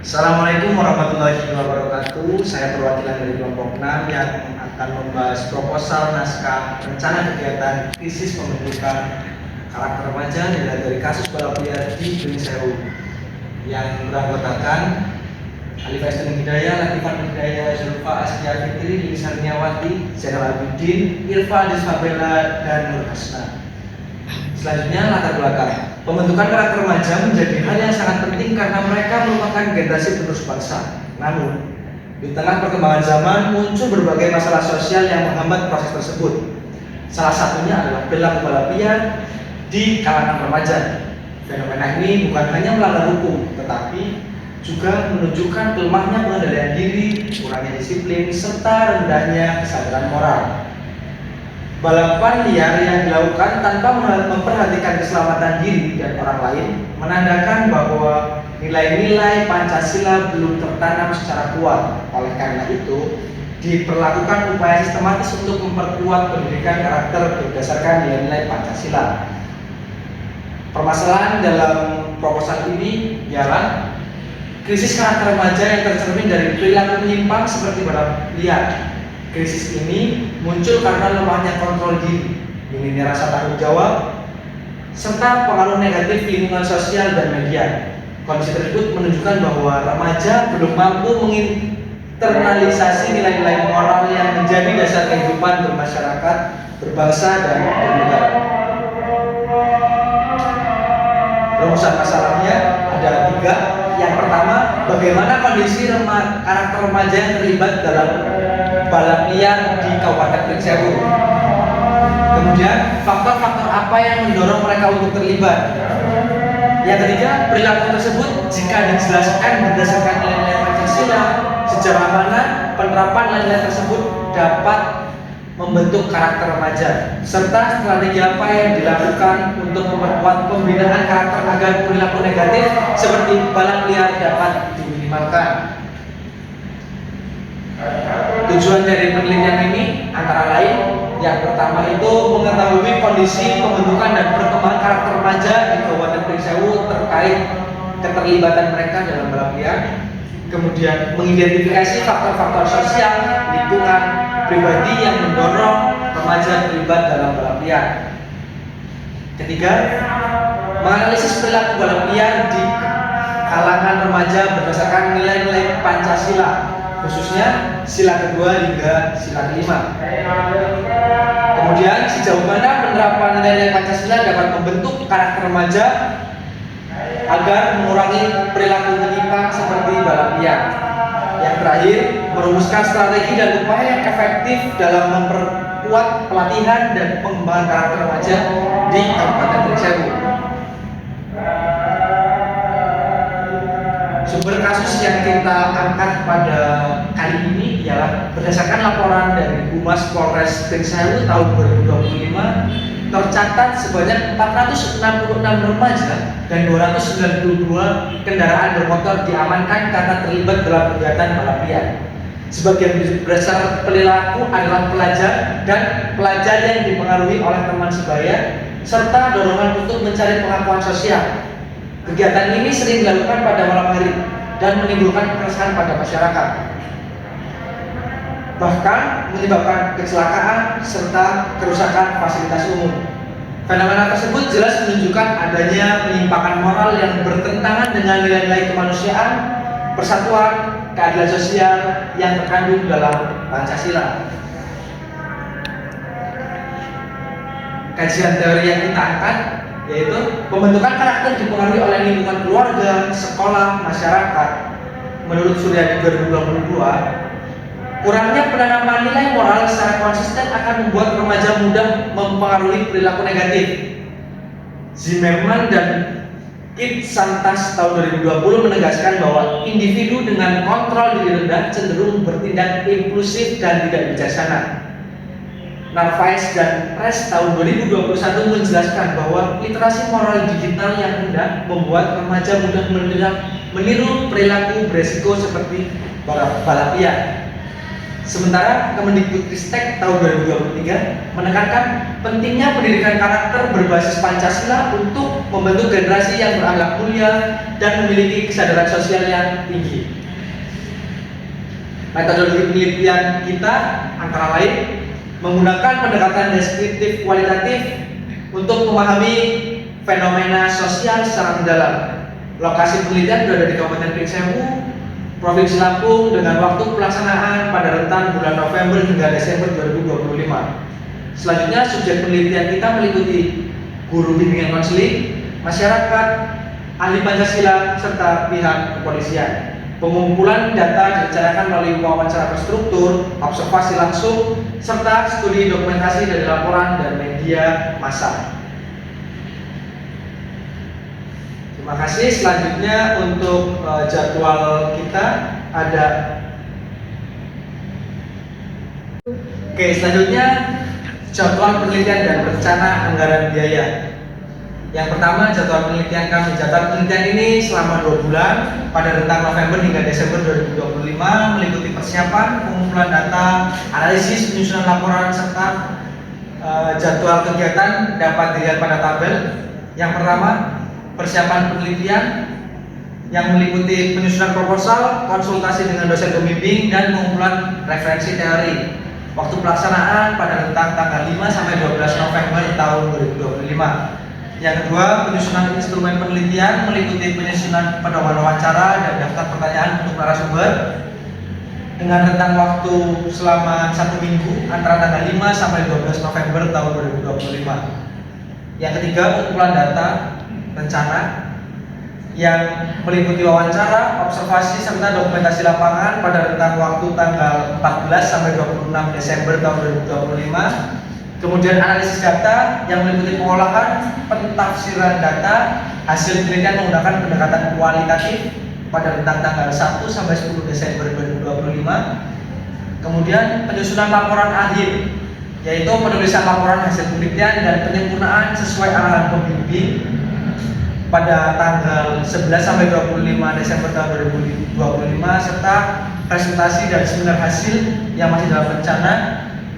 Assalamualaikum warahmatullahi wabarakatuh. Saya perwakilan dari kelompok 6 yang akan membahas proposal naskah rencana kegiatan krisis pembentukan karakter remaja dilihat dari kasus balap liar di Gunung Sewu yang beranggotakan Alif Aisyah Hidayah, Latifah Hidayah, Zulfa Askia Fitri, Lili Sarniawati, Zainal Abidin, Irfa Disfabela, dan Nur Hasna. Selanjutnya latar belakang. Pembentukan karakter remaja menjadi hal yang sangat penting karena mereka merupakan generasi penerus bangsa. Namun, di tengah perkembangan zaman muncul berbagai masalah sosial yang menghambat proses tersebut. Salah satunya adalah perilaku balap liar di kalangan remaja. Fenomena ini bukan hanya melanggar hukum, tetapi juga menunjukkan lemahnya pengendalian diri, kurangnya disiplin, serta rendahnya kesadaran moral. Balapan liar yang dilakukan tanpa memperhatikan keselamatan diri dan orang lain menandakan bahwa nilai-nilai Pancasila belum tertanam secara kuat. Oleh karena itu, diperlakukan upaya sistematis untuk memperkuat pendidikan karakter berdasarkan nilai-nilai Pancasila. Permasalahan dalam proposal ini ialah krisis karakter remaja yang tercermin dari perilaku menyimpang seperti balap liar. Krisis ini muncul karena lemahnya kontrol diri, minimnya rasa tanggung jawab, serta pengaruh negatif lingkungan sosial dan media. Kondisi tersebut menunjukkan bahwa remaja belum mampu menginternalisasi nilai-nilai moral yang menjadi dasar kehidupan bermasyarakat, berbangsa, dan bernegara. Rumusan masalahnya ada 3. Yang pertama, bagaimana kondisi karakter remaja yang terlibat dalam balap liar di Kabupaten Gunung Sewu. Kemudian, faktor-faktor apa yang mendorong mereka untuk terlibat. Yang ketiga, perilaku tersebut jika dijelaskan berdasarkan nilai-nilai Pancasila, sejauh mana penerapan nilai-nilai tersebut dapat membentuk karakter remaja, serta strategi apa yang dilakukan untuk memperkuat pembinaan karakter agar perilaku negatif seperti balap liar dapat diminimalkan. Tujuan dari penelitian ini antara lain yang pertama itu mengetahui kondisi pembentukan dan perkembangan karakter remaja di Kabupaten Gunung Sewu terkait keterlibatan mereka dalam balap liar. Kemudian mengidentifikasi faktor-faktor sosial, lingkungan, pribadi yang mendorong remaja terlibat dalam balap liar. Ketiga, menganalisis perilaku balap liar di kalangan remaja berdasarkan nilai-nilai Pancasila, khususnya sila kedua hingga sila kelima. Kemudian sejauh mana penerapan nilai-nilai Pancasila dapat membentuk karakter remaja agar mengurangi perilaku menyimpang seperti balap liar. Yang terakhir, merumuskan strategi dan upaya yang efektif dalam memperkuat pelatihan dan pengembangan karakter remaja di Kabupaten Gunung Sewu. Sumber kasus yang kita angkat pada kali ini ialah berdasarkan laporan dari Humas Polres Gunung Sewu tahun 2025, tercatat sebanyak 466 remaja dan 292 kendaraan bermotor diamankan karena terlibat dalam kegiatan balap liar. Sebagian besar perilaku adalah pelajar dan pelajar yang dipengaruhi oleh teman sebaya serta dorongan untuk mencari pengakuan sosial. Kegiatan ini sering dilakukan pada malam hari dan menimbulkan keresahan pada masyarakat, bahkan menyebabkan kecelakaan serta kerusakan fasilitas umum. Fenomena tersebut jelas menunjukkan adanya penyimpangan moral yang bertentangan dengan nilai-nilai kemanusiaan, persatuan, keadilan sosial yang terkandung dalam Pancasila. Kajian teori yang kita angkat yaitu pembentukan karakter dipengaruhi oleh lingkungan keluarga, sekolah, masyarakat. Menurut Suryadi 2022, kurangnya penanaman nilai moral secara konsisten akan membuat remaja mudah mempengaruhi perilaku negatif. Zimmerman dan Kit Santas tahun 2020 menegaskan bahwa individu dengan kontrol diri rendah cenderung bertindak impulsif dan tidak bijaksana. Narvaez dan Press tahun 2021 menjelaskan bahwa literasi moral digital yang rendah membuat remaja mudah meniru perilaku beresiko seperti balap liar. Sementara Kemendikbudristek tahun 2023 menekankan pentingnya pendidikan karakter berbasis Pancasila untuk membentuk generasi yang berakhlak mulia dan memiliki kesadaran sosial yang tinggi. Metodologi penelitian kita antara lain menggunakan pendekatan deskriptif kualitatif untuk memahami fenomena sosial secara mendalam. Lokasi penelitian berada di Kabupaten Pring Sewu, Provinsi Lampung, dengan waktu pelaksanaan pada rentan bulan November hingga Desember 2025. Selanjutnya, subjek penelitian kita meliputi guru bimbingan konseling, masyarakat, ahli Pancasila, serta pihak kepolisian. Pengumpulan data direncanakan melalui wawancara terstruktur, observasi langsung, serta studi dokumentasi dari laporan dan media massa. Terima kasih. Selanjutnya untuk jadwal kita ada. Oke, selanjutnya jadwal penelitian dan rencana anggaran biaya. Yang pertama, jadwal penelitian kami. Jadwal penelitian ini selama 2 bulan pada rentang November hingga Desember 2025 meliputi persiapan, pengumpulan data, analisis, penyusunan laporan, serta jadwal kegiatan dapat dilihat pada tabel. Yang pertama, persiapan penelitian yang meliputi penyusunan proposal, konsultasi dengan dosen pembimbing, dan pengumpulan referensi teori. Waktu pelaksanaan pada rentang tanggal 5 sampai 12 November tahun 2025. Yang kedua, penyusunan instrumen penelitian meliputi penyusunan pedoman wawancara dan daftar pertanyaan untuk narasumber dengan rentang waktu selama 1 minggu antara tanggal 5 sampai 12 November tahun 2025. Yang ketiga, pengumpulan data rencana yang meliputi wawancara, observasi, serta dokumentasi lapangan pada rentang waktu tanggal 14 sampai 26 Desember tahun 2025. Kemudian analisis data yang meliputi pengolahan, pentafsiran data, hasil penelitian menggunakan pendekatan kualitatif pada rentang tanggal 1 sampai 10 Desember 2025. Kemudian penyusunan laporan akhir, yaitu penulisan laporan hasil penelitian dan penyempurnaan sesuai arahan pembimbing pada tanggal 11 sampai 25 Desember tahun 2025, serta presentasi dan seminar hasil yang masih dalam rencana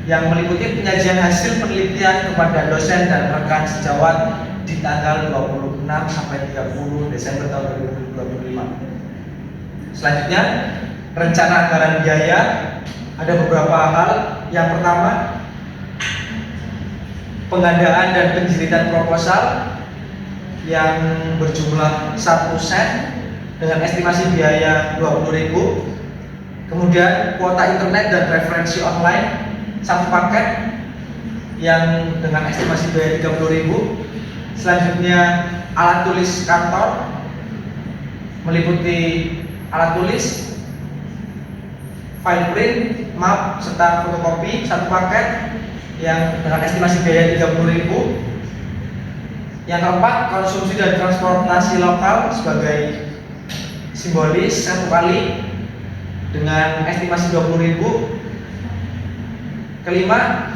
yang meliputi penyajian hasil penelitian kepada dosen dan rekan sejawat di tanggal 26 sampai 30 Desember tahun 2025. Selanjutnya, rencana anggaran biaya. Ada beberapa hal. Yang pertama, pengadaan dan penjilitan proposal yang berjumlah 1 set dengan estimasi biaya 20.000. Kemudian kuota internet dan referensi online 1 paket yang dengan estimasi biaya 30.000. Selanjutnya, alat tulis kantor meliputi alat tulis, file print, map, serta fotokopi 1 paket yang dengan estimasi biaya 30.000. Yang keempat, konsumsi dan transportasi lokal sebagai simbolis 1 kali dengan estimasi 20.000. Kelima,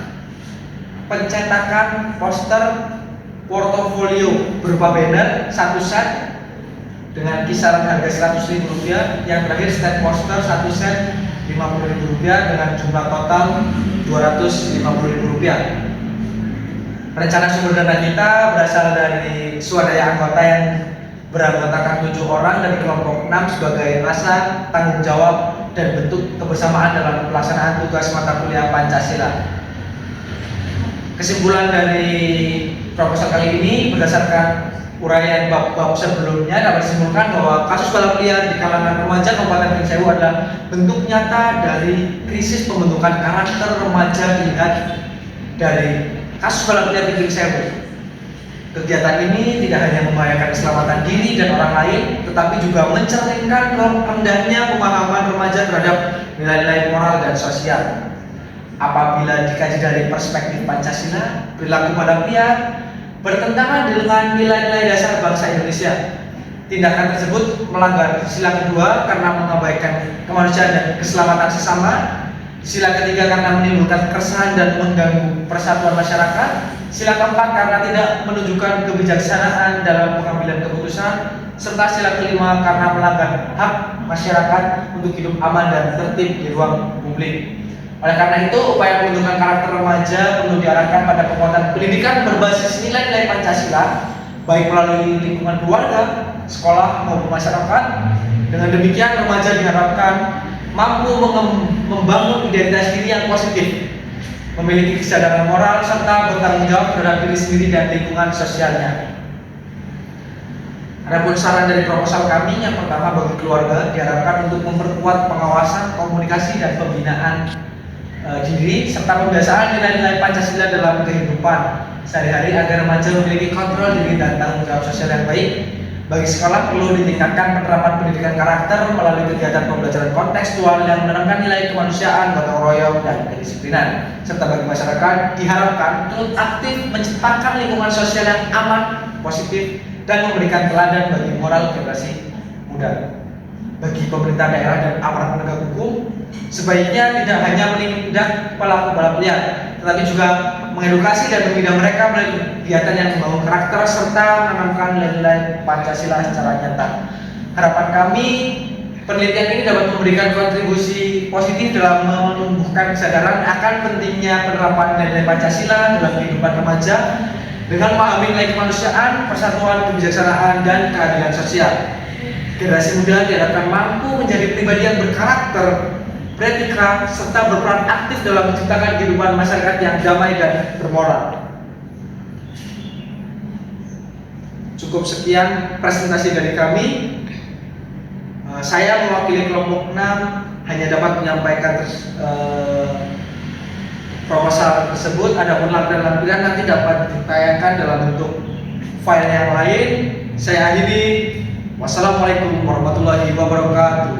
pencetakan poster portofolio berupa banner 1 set dengan kisaran harga Rp100.000. Yang terakhir, stand poster 1 set Rp50.000 dengan jumlah total Rp250.000. Rencana sumber dana kita berasal dari swadaya anggota yang beranggotakan 7 orang dari kelompok 6 sebagai rasa tanggung jawab dan bentuk kebersamaan dalam pelaksanaan tugas mata kuliah Pancasila. Kesimpulan dari proposal kali ini berdasarkan uraian bab-bab sebelumnya dapat disimpulkan bahwa kasus balap liar di kalangan remaja Kabupaten Pring Sewu adalah bentuk nyata dari krisis pembentukan karakter remaja dilihat dari kasus balap liar di Pring Sewu. Kegiatan ini tidak hanya membahayakan keselamatan diri dan orang lain, tetapi juga mencerminkan rendahnya pemahaman remaja terhadap nilai-nilai moral dan sosial. Apabila dikaji dari perspektif Pancasila, perilaku balap liar bertentangan dengan nilai-nilai dasar bangsa Indonesia. Tindakan tersebut melanggar sila kedua karena mengabaikan kemanusiaan dan keselamatan sesama, sila ketiga karena menimbulkan keresahan dan mengganggu persatuan masyarakat, sila keempat karena tidak menunjukkan kebijaksanaan dalam pengambilan keputusan, serta sila kelima karena melanggar hak masyarakat untuk hidup aman dan tertib di ruang publik. Oleh karena itu, upaya pembentukan karakter remaja perlu diarahkan pada penguatan pendidikan berbasis nilai-nilai Pancasila, baik melalui lingkungan keluarga, sekolah maupun masyarakat. Dengan demikian, remaja diharapkan mampu membangun identitas diri yang positif, memiliki kesadaran moral, serta bertanggung jawab terhadap diri sendiri dan lingkungan sosialnya. Adapun saran dari proposal kami, yang pertama bagi keluarga diharapkan untuk memperkuat pengawasan, komunikasi, dan pembinaan diri serta pembiasaan nilai-nilai Pancasila dalam kehidupan sehari-hari agar remaja memiliki kontrol diri dan tanggung jawab sosial yang baik. Bagi sekolah perlu ditingkatkan penerapan pendidikan karakter melalui kegiatan pembelajaran kontekstual yang menanamkan nilai kemanusiaan, gotong royong, dan kedisiplinan. Serta bagi masyarakat diharapkan turut aktif menciptakan lingkungan sosial yang aman, positif, dan memberikan teladan bagi moral generasi muda. Bagi pemerintah daerah dan aparat penegak hukum, sebaiknya tidak hanya menindak pelaku balap liar, tetapi juga mengedukasi dan membina mereka melalui kegiatan yang membangun karakter serta menanamkan nilai-nilai Pancasila secara nyata. Harapan kami, penelitian ini dapat memberikan kontribusi positif dalam menumbuhkan kesadaran akan pentingnya penerapan nilai Pancasila dalam kehidupan remaja dengan memahami nilai kemanusiaan, persatuan, kebijaksanaan, dan keadilan sosial. Generasi muda diharapkan mampu menjadi pribadi yang berkarakter, beretika, serta berperan aktif dalam menciptakan kehidupan masyarakat yang damai dan bermoral. Cukup sekian presentasi dari kami. Saya mewakili kelompok 6 hanya dapat menyampaikan proposal tersebut. Adapun lampiran nanti dapat ditayangkan dalam bentuk file yang lain. Saya akhiri. Wassalamualaikum warahmatullahi wabarakatuh.